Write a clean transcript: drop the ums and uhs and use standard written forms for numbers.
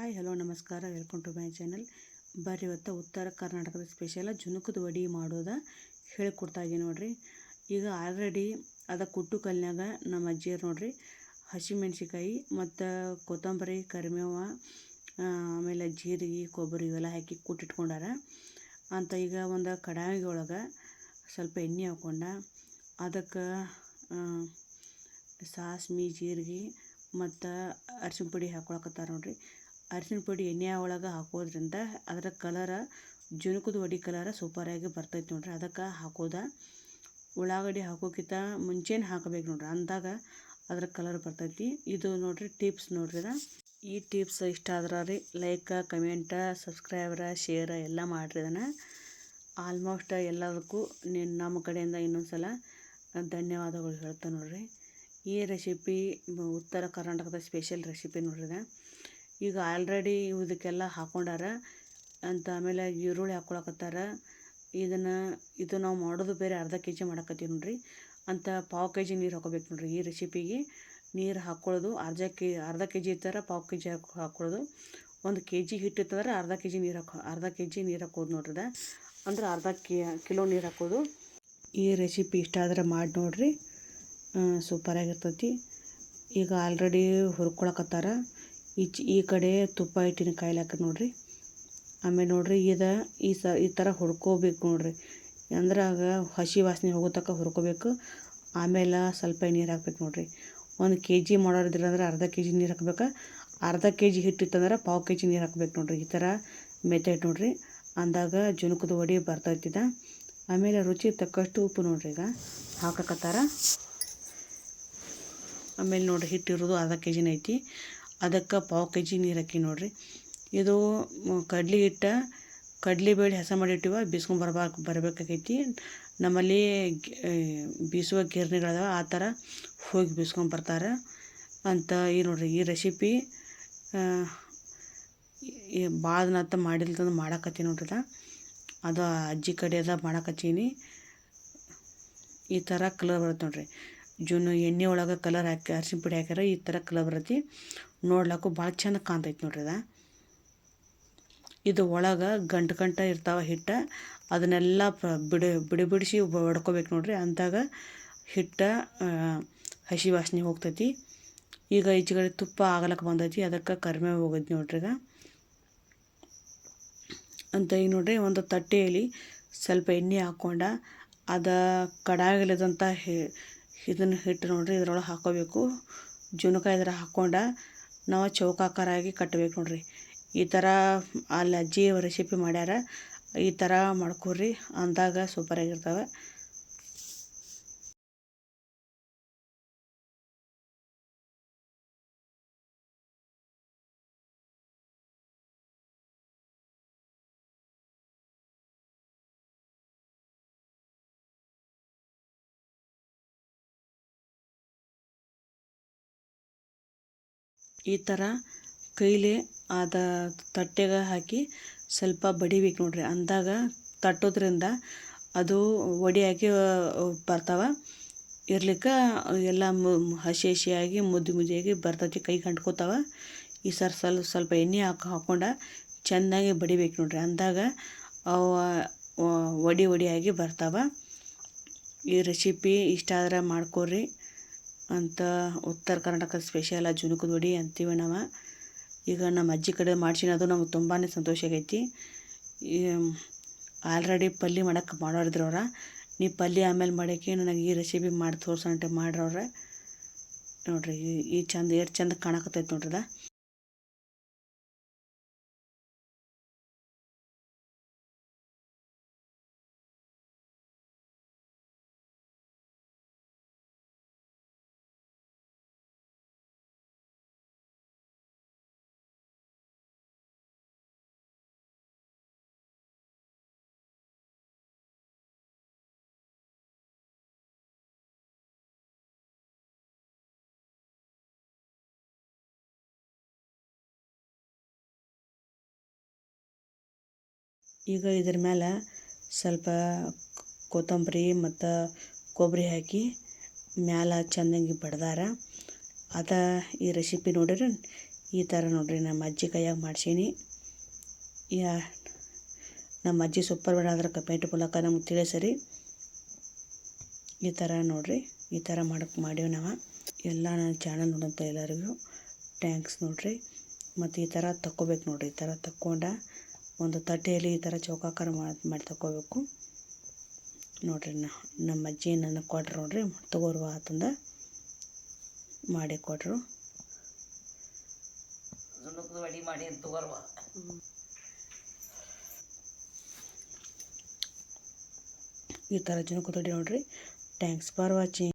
Hi hello ನಮಸ್ಕಾರ, welcome to my channel. ಬರ್ರಿ ಇವತ್ತು ಉತ್ತರ ಕರ್ನಾಟಕದ ಸ್ಪೆಷಲ್ ಜುನುಕದ ವಡಿ ಮಾಡೋದ ಹೇಳಿಕೊಡ್ತಾ ಇದ್ದೀನಿ ನೋಡ್ರಿ. ಈಗ ಆಲ್ರೆಡಿ ಅದ ಕುಟ್ಟು ಕಲ್ನಾಗ ನಮ್ಮ ಅಜ್ಜಿಯರು ನೋಡ್ರಿ ಹಸಿಮೆಣ್ಸಿಕಾಯಿ ಮತ್ತು ಕೊತ್ತಂಬರಿ, ಕರಿಬೇವ, ಆಮೇಲೆ ಜೀರಿಗೆ, ಕೊಬ್ಬರಿ ಇವೆಲ್ಲ ಹಾಕಿ ಕುಟ್ಟಿಟ್ಕೊಂಡಾರ ಅಂತ. ಈಗ ಒಂದು ಕಡಾಯಿ ಒಳಗೆ ಸ್ವಲ್ಪ ಎಣ್ಣೆ ಹಾಕ್ಕೊಂಡ ಅದಕ್ಕೆ ಸಾಸ್ಮಿ, ಜೀರಿಗೆ ಮತ್ತು ಅರಿಶಿನ ಪುಡಿ ಹಾಕೊಳಕತ್ತಾರ ನೋಡ್ರಿ. ಅರಿಶಿನ ಪುಡಿ ಎಣ್ಣೆ ಒಳಗೆ ಹಾಕೋದ್ರಿಂದ ಅದರ ಕಲರ ಜುನುಕದ ವಡಿ ಕಲರ ಸೂಪರಾಗಿ ಬರ್ತೈತೆ ನೋಡ್ರಿ. ಅದಕ್ಕೆ ಹಾಕೋದ ಉಳ್ಳಾಗಡ್ಡಿ ಹಾಕೋಕ್ಕಿಂತ ಮುಂಚೆನೇ ಹಾಕಬೇಕು ನೋಡ್ರಿ, ಅಂದಾಗ ಅದ್ರ ಕಲರ್ ಬರ್ತೈತಿ. ಇದು ನೋಡ್ರಿ ಟಿಪ್ಸ್ ನೋಡ್ರಿ. ಈ ಟಿಪ್ಸ್ ಇಷ್ಟ ಆದ್ರೆ ರೀ ಲೈಕ್, ಕಮೆಂಟ, ಸಬ್ಸ್ಕ್ರೈಬರ, ಶೇರ್ ಎಲ್ಲ ಮಾಡಿರಿ. ಇದನ್ನು ಆಲ್ಮೋಸ್ಟ್ ಎಲ್ಲದಕ್ಕೂ ನಮ್ಮ ಕಡೆಯಿಂದ ಇನ್ನೊಂದು ಸಲ ಧನ್ಯವಾದಗಳು ಹೇಳ್ತೇನೆ ನೋಡ್ರಿ. ಈ ರೆಸಿಪಿ ಉತ್ತರ ಕರ್ನಾಟಕದ ಸ್ಪೆಷಲ್ ರೆಸಿಪಿ ನೋಡ್ರಿ. ಈಗ ಆಲ್ರೆಡಿ ಇದಕ್ಕೆಲ್ಲ ಹಾಕೊಂಡಾರ ಅಂತ. ಆಮೇಲೆ ಈರುಳ್ಳಿ ಹಾಕೊಳಕತ್ತಾರ. ಇದು ನಾವು ಮಾಡೋದು ಬೇರೆ, ಅರ್ಧ ಕೆ ಜಿ ಮಾಡಕತ್ತೀವಿ ನೋಡ್ರಿ ಅಂತ. ಪಾವು ಕೆ ಜಿ ನೀರು ಹಾಕೋಬೇಕು ನೋಡ್ರಿ. ಈ ರೆಸಿಪಿಗೆ ನೀರು ಹಾಕ್ಕೊಳ್ಳೋದು ಅರ್ಧ ಕೆ ಜಿ ಇರ್ತಾರೆ, ಪಾವು ಕೆ ಜಿ ಹಾಕ್ಕೊಳ್ಳೋದು. 1 ಕೆ ಜಿ ಹಿಟ್ಟು ಇತ್ತಂದ್ರೆ ಅರ್ಧ ಕೆ ಜಿ ನೀರು ಹಾಕೋದು ನೋಡ್ರಿ. ಅಂದ್ರೆ ಅರ್ಧ ಕಿಲೋ ನೀರು ಹಾಕೋದು. ಈ ರೆಸಿಪಿ ಇಷ್ಟ ಆದರೆ ಮಾಡಿ ನೋಡ್ರಿ, ಸೂಪರಾಗಿರ್ತೈತಿ. ಈಗ ಆಲ್ರೆಡಿ ಹುರ್ಕೊಳಕತ್ತಾರ. ಈ ಕಡೆ ತುಪ್ಪ ಇಟ್ಟಿನ ಕಾಯಿಲೆ ಹಾಕಿ ನೋಡ್ರಿ. ಆಮೇಲೆ ನೋಡ್ರಿ ಈ ಥರ ಹುರ್ಕೋಬೇಕು ನೋಡ್ರಿ. ಅಂದ್ರೆ ಆಗ ಹಸಿ ವಾಸನೆ ಹೋಗೋ ತನಕ ಹುರ್ಕೋಬೇಕು. ಆಮೇಲೆ ಸ್ವಲ್ಪ ನೀರು ಹಾಕ್ಬೇಕು ನೋಡ್ರಿ. 1 ಕೆ ಜಿ ಮಾಡೋರಿದ್ರೆ ಅಂದ್ರೆ ಅರ್ಧ ಕೆ ಜಿ ನೀರು ಹಾಕ್ಬೇಕು. ಅರ್ಧ ಕೆ ಜಿ ಹಿಟ್ಟಿತ್ತಂದ್ರೆ ಪಾವು ಕೆ ಜಿ ನೀರು ಹಾಕ್ಬೇಕು ನೋಡ್ರಿ. ಈ ಥರ ಮೆಥಡ್ ನೋಡ್ರಿ, ಅಂದಾಗ ಜುನುಕದ ವಡಿ ಬರ್ತೈತಿದ. ಆಮೇಲೆ ರುಚಿ ತಕ್ಕಷ್ಟು ಉಪ್ಪು ನೋಡ್ರಿ ಈಗ ಹಾಕಕತ್ತಾರ. ಆಮೇಲೆ ನೋಡ್ರಿ ಹಿಟ್ಟಿರೋದು ಅರ್ಧ ಕೆ ಜಿನ ಐತಿ, ಅದಕ್ಕೆ ಪಾವು ಕೆ ಜಿ ನೀರು ಹಾಕಿ ನೋಡ್ರಿ. ಇದು ಕಡ್ಲಿಬೇಳೆ ಹೆಸ ಮಾಡಿಟ್ಟಿವ ಬರಬೇಕಾಗೈತಿ. ನಮ್ಮಲ್ಲಿ ಬೀಸುವ ಗಿರಣಿಗಳದಾವ, ಆ ಥರ ಹೋಗಿ ಬೀಸ್ಕೊಂಬರ್ತಾರೆ ಅಂತ. ಈ ನೋಡ್ರಿ ಈ ರೆಸಿಪಿ ಭಾಳ ದಿನ ಮಾಡಿಲ್ತಂದು ಮಾಡಕತ್ತೀನಿ ನೋಡ್ರಿ. ಅದು ಅಜ್ಜಿ ಕಡೆ ಅದ ಮಾಡಕತ್ತೀನಿ. ಈ ಥರ ಕಲರ್ ಬರುತ್ತೆ ನೋಡ್ರಿ. ಎಣ್ಣೆ ಒಳಗೆ ಕಲರ್ ಹಾಕಿ ಅರಿಶಿನ ಪುಡಿ ಹಾಕ್ಯಾರ, ಈ ಥರ ಕಲರ್ ಬರ್ತೈತಿ. ನೋಡ್ಲಿಕ್ಕೂ ಭಾಳ ಚಂದ ಕಾಣ್ತೈತಿ ನೋಡ್ರಿ. ಇದು ಒಳಗೆ ಗಂಟು ಇರ್ತಾವ ಹಿಟ್ಟು, ಅದನ್ನೆಲ್ಲ ಬಿಡಿಸಿ ಹೊಡ್ಕೋಬೇಕು ನೋಡ್ರಿ. ಅಂದಾಗ ಹಿಟ್ಟು ಹಸಿ ವಾಸನೆ ಹೋಗ್ತೈತಿ. ಈಗ ಈಚೆಗಡೆ ತುಪ್ಪ ಆಗಲಕ್ಕೆ ಬಂದೈತಿ, ಅದಕ್ಕೆ ಕರಿಬೇವು ಹೋಗೈತಿ ನೋಡ್ರಿ ಅಂತ. ಈಗ ನೋಡ್ರಿ ಒಂದು ತಟ್ಟೆಯಲ್ಲಿ ಸ್ವಲ್ಪ ಎಣ್ಣೆ ಹಾಕ್ಕೊಂಡ ಕಡಾಯಿಲಿದಂಥ ಇದನ್ನು ಹಿಟ್ಟು ನೋಡ್ರಿ ಇದ್ರೊಳಗೆ ಹಾಕ್ಕೋಬೇಕು. ಜುನುಕ ಇದ್ರ ಹಾಕ್ಕೊಂಡ ನಾವು ಚೌಕಾಕಾರಾಗಿ ಕಟ್ಟಬೇಕು ನೋಡ್ರಿ. ಈ ಥರ ಅಲ್ಲಿ ಅಜ್ಜಿ ರೆಸಿಪಿ ಮಾಡ್ಯಾರ, ಈ ಥರ ಮಾಡ್ಕೊಡ್ರಿ, ಅಂದಾಗ ಸೂಪರಾಗಿರ್ತವೆ. ಈ ಥರ ಕೈಲಿ ತಟ್ಟೆಗೆ ಹಾಕಿ ಸ್ವಲ್ಪ ಬಡಿಬೇಕು ನೋಡ್ರಿ. ಅಂದಾಗ ತಟ್ಟೋದ್ರಿಂದ ಅದು ವಡಿಯಾಗಿ ಬರ್ತಾವೆ. ಇರ್ಲಿಕ್ಕೆ ಎಲ್ಲ ಹಸಿಯಾಗಿ ಮುದ್ದಿಯಾಗಿ ಬರ್ತೈತಿ, ಕೈಗೆ ಅಂಟ್ಕೋತಾವೆ. ಈ ಸ್ವಲ್ಪ ಎಣ್ಣೆ ಹಾಕ್ಕೊಂಡು ಚೆನ್ನಾಗಿ ಬಡಿಬೇಕು ನೋಡ್ರಿ. ಅಂದಾಗ ಅವು ವಡಿಯಾಗಿ ಬರ್ತಾವೆ. ಈ ರೆಸಿಪಿ ಇಷ್ಟ ಆದರೆ ಮಾಡ್ಕೊಡ್ರಿ ಅಂತ. ಉತ್ತರ ಕರ್ನಾಟಕದ ಸ್ಪೆಷಲ್ ಜುನುಕದ ವಡಿ ಅಂತೀವಿ ನಾವು. ಈಗ ನಮ್ಮ ಅಜ್ಜಿ ಕಡೆ ಮಾಡ್ಸಿನದು ನಮ್ಗೆ ತುಂಬಾ ಸಂತೋಷ ಆಗೈತಿ. ಆಲ್ರೆಡಿ ಪಲ್ಯ ಮಾಡೋರಿದ್ರು ಅವ್ರ. ನೀ ಪಲ್ಯ ಆಮೇಲೆ ಮಾಡೋಕ್ಕೆ ನನಗೆ ಈ ರೆಸಿಪಿ ಮಾಡಿ ತೋರ್ಸಂಟೆ ಮಾಡ್ರವ್ರೆ ನೋಡ್ರಿ. ಈ ಚಂದ ಎಷ್ಟು ಚಂದ ಕಾಣಕತ್ತೈತಿ ನೋಡ್ರಿದ. ಈಗ ಇದ್ರ ಮೇಲೆ ಸ್ವಲ್ಪ ಕೊತ್ತಂಬರಿ ಮತ್ತು ಕೊಬ್ಬರಿ ಹಾಕಿ ಮ್ಯಾಲ ಚೆನ್ನಾಗಿ ಬಡ್ದಾರ. ಈ ರೆಸಿಪಿ ನೋಡಿರಿ ಈ ಥರ ನೋಡಿರಿ ನಮ್ಮ ಅಜ್ಜಿ ಕೈಯಾಗ ಮಾಡ್ಸೀನಿ. ನಮ್ಮ ಅಜ್ಜಿ ಸೂಪರ್ ಮಾಡಾದ್ರೆ ಕಮೆಂಟ್ ಮೂಲಕ ನಮ್ಗೆ ತಿಳಿಸಿರಿ. ಈ ಥರ ನೋಡಿರಿ, ಈ ಥರ ಮಾಡೀವಿ ನಾವು. ಎಲ್ಲ ನನ್ನ ಚಾನಲ್ ನೋಡೋಂಥ ಎಲ್ಲರಿಗೂ ಥ್ಯಾಂಕ್ಸ್ ನೋಡಿರಿ. ಮತ್ತು ಈ ಥರ ತಕ್ಕೋಬೇಕು ನೋಡಿರಿ. ಈ ಥರ ತಕ್ಕೊಂಡ ಒಂದು ತಟ್ಟೆಯಲ್ಲಿ ಈ ಥರ ಚೌಕಾಕಾರ ಮಾಡಿ ತಕ್ಕೋಬೇಕು ನೋಡಿರಿ. ನಮ್ಮ ಅಜ್ಜಿ ನನಗೆ ಕೊಟ್ರು ನೋಡಿರಿ, ತಗೋರುವ ಅಂತಂದ ಮಾಡಿ ಕೊಟ್ಟರು. ವಡಿ ಮಾಡಿ ತಗೋರುವ. ಈ ಥರ ಜುಣುಕು ತೊಡಿ ನೋಡಿರಿ. Thanks for watching.